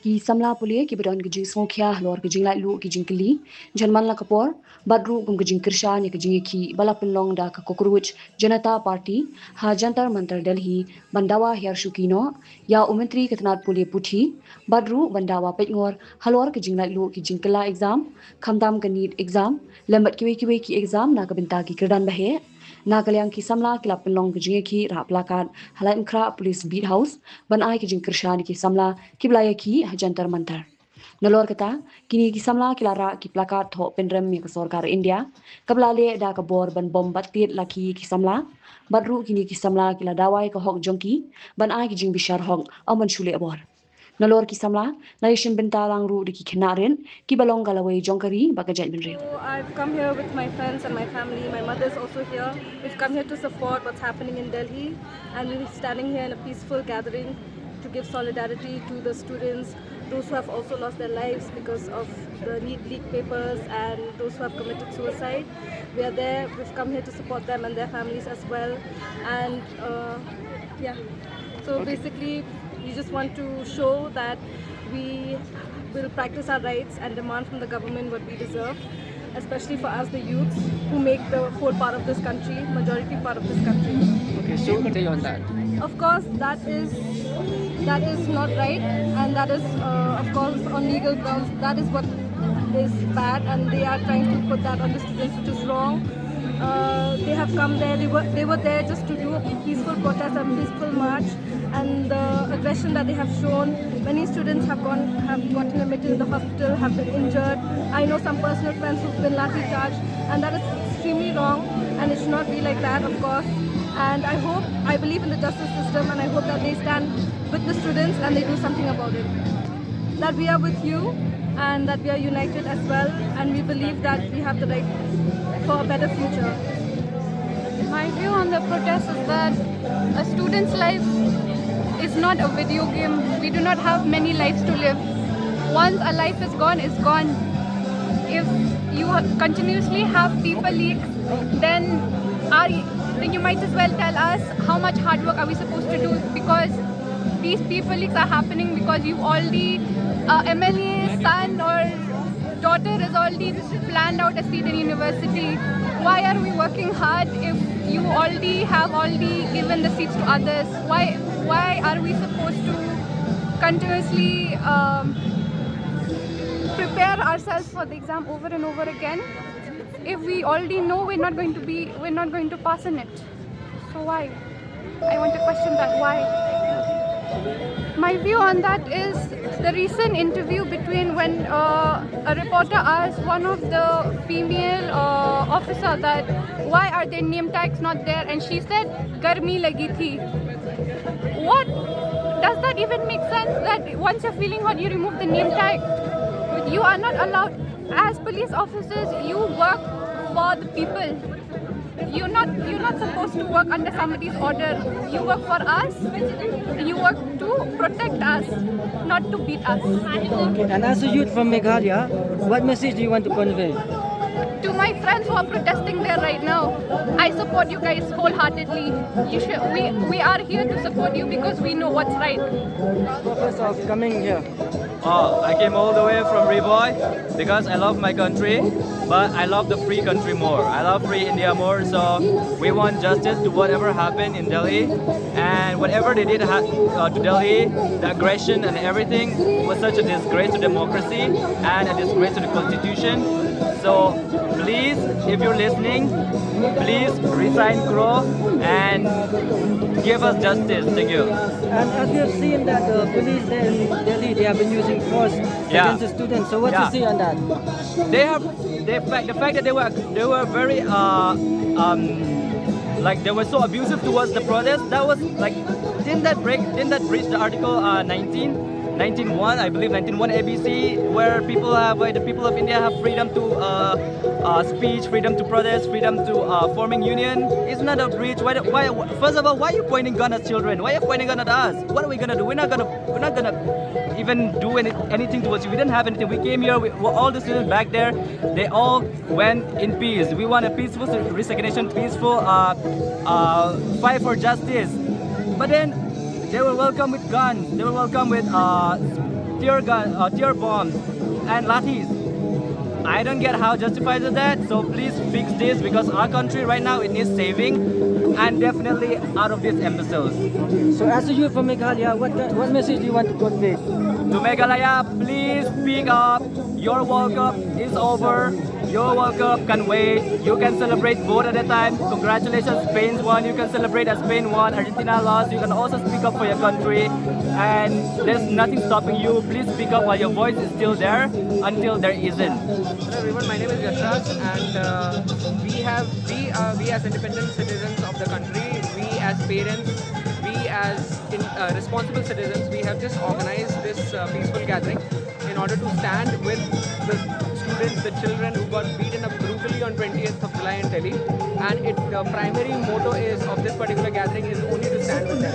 Ki samla pulia ki bedon gijing songkya lor gijing lai lu gijing keli janman la kapor badru gum gijing kirsha ni gijing ki balapin da ka cockroach Janata Party ha jantar mantar Delhi bandawa her shukino ya umentri ketnat pulia puthi badru bandawa petngor halor gijing lai lu gijing kela exam khamdam kanit exam lembat kiwe ki exam na kabinta ki kirdan bahe Nagalyang ki samla ki lapin long gijing ki raplakat halai mkra police beat house ban ai ki jing kirsha ni ki samla ki blaya ki jantar mantar Nalor kata kini ki samla ki lara ki plakat tho pendrem mi ka sarkar India kablale da ka bor ban bom batit laki ki samla badru kini ki samla ki la dawai ka hok jongki ban ai ki jing bishar hok aman shule abor Nalor ki samla narishin bintalang ru ki kinarin ki balong galaway jongkari bagajat binreu So I've come here with my friends and my family. My mother is also here. We've come here to support what's happening in Delhi, and we're standing here in a peaceful gathering to give solidarity to the students, those who have also lost their lives because of the leaked papers, and those who have committed suicide. We are there. We've come here to support them and their families as well. And yeah, so basically, we just want to show that we will practice our rights and demand from the government what we deserve, especially for us, the youths, who make the whole part of this country, majority part of this country. Okay, so say on that. Of course, that is not right, and that is, of course, on legal grounds. That is what is bad, and they are trying to put that on the students, which is wrong. They have come there. They were there just to do a peaceful protest, a peaceful march, and the aggression that they have shown. Many students have gotten admitted in the hospital, have been injured. I know some personal friends who've been lathi charged, and that is extremely wrong. And it should not be like that, of course. And I believe in the justice system, and I hope that they stand with the students and they do something about it. That we are with you, and that we are united as well, and we believe that we have the right for a better future. My view on the protest is that a student's life is not a video game. We do not have many lives to live. Once a life is gone, it's gone. If you continuously have people leaks, then you might as well tell us how much hard work are we supposed to do, because these people leaks are happening because you already MLA's son or daughter is already planned out a seat in university. Why are we working hard if you already given the seats to others? Why are we supposed to continuously prepare ourselves for the exam over and over again if we already know we're not going to pass in it? So why? I want to question that. Why? My view on that is the recent interview between when a reporter asked one of the female officer that why are their name tags not there, and she said garmi lagi thi. What does that even make sense? That once you're feeling hot, you remove the name tag? You are not allowed. As police officers, you work for the people. You're not supposed to work under somebody's order. You work for us. You work to protect us, not to beat us. Okay, and as a youth from Meghalaya, what message do you want to convey? To my friends who are protesting there right now, I support you guys wholeheartedly. We are here to support you because we know what's right. Purpose of coming here? I came all the way from Riboy because I love my country, but I love the free country more. I love free India more, so we want justice to whatever happened in Delhi, and whatever they did to Delhi, the aggression and everything was such a disgrace to democracy and a disgrace to the constitution. So please, if you're listening, please resign Crow and give us justice. Thank you. And as we have seen that the police there in Delhi, they have been using force against the students. So what do you say on that? The fact that they were very like they were so abusive towards the protest. That was like didn't that breach the article 19.1, I believe 19.1 ABC, where the people of India have freedom to speech, freedom to protest, freedom to forming union. Isn't that a breach? Why? First of all, why are you pointing gun at children? Why are you pointing gun at us? What are we gonna do? We're not gonna even do anything towards you. We didn't have anything. We came here. All the students back there, they all went in peace. We want a peaceful resignation, peaceful fight for justice. But then they were welcome with guns. They were welcome with tear bombs, and lathis. I don't get how justifies that. So please fix this because our country right now it needs saving, and definitely out of these imbeciles. So as a youth from Meghalaya, what message do you want to convey? To Meghalaya, please speak up. Your World Cup is over. Your World Cup can wait. You can celebrate both at a time. Congratulations, Spain won. You can celebrate as Spain won. Argentina lost. You can also speak up for your country. And there's nothing stopping you. Please speak up while your voice is still there until there isn't. Hello everyone, my name is Yashraj, and we as independent citizens of the country, we as parents, we as responsible citizens, we have just organized this peaceful gathering in order to stand with the students, the children who got beaten up brutally on 20th of July in Delhi. And the primary motto of this particular gathering is only to stand with them.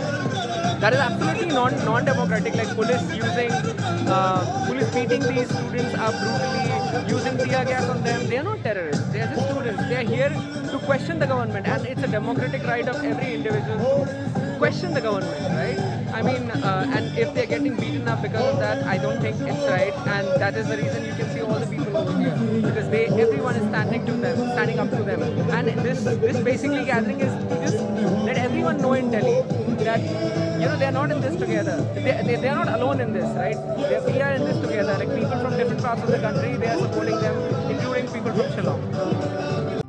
That is absolutely non-democratic, like police beating these students up brutally, using tear gas on them. They are not terrorists, they are just students. They are here to question the government, and it's a democratic right of every individual to question the government, right? I mean, and if they're getting beaten up because of that, I don't think it's right, and that is the reason you can see all the people over here, because everyone is standing up to them. And this basically gathering is to just let everyone know in Delhi that they're not in this together. They're not alone in this, right? We are in this together. Like people from different parts of the country, they are supporting them, including people from Shillong.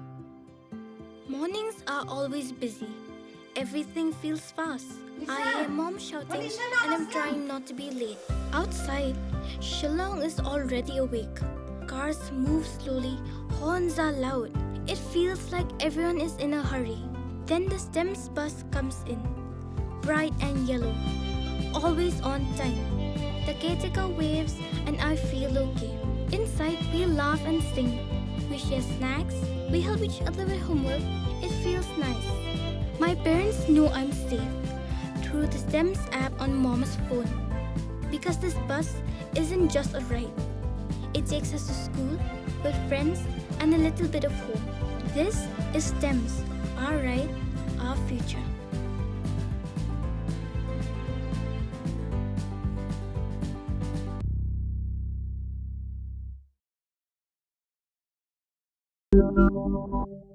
Mornings are always busy. Everything feels fast. I hear mom shouting and I'm trying not to be late. Outside, Shillong is already awake. Cars move slowly, horns are loud. It feels like everyone is in a hurry. Then the STEMS bus comes in, bright and yellow, always on time. The caretaker waves and I feel okay. Inside, we laugh and sing. We share snacks, we help each other with homework. It feels nice. My parents know I'm safe through the STEMS app on mom's phone. Because this bus isn't just a ride. It takes us to school with friends and a little bit of hope. This is STEMS, our ride, our future. Thank you.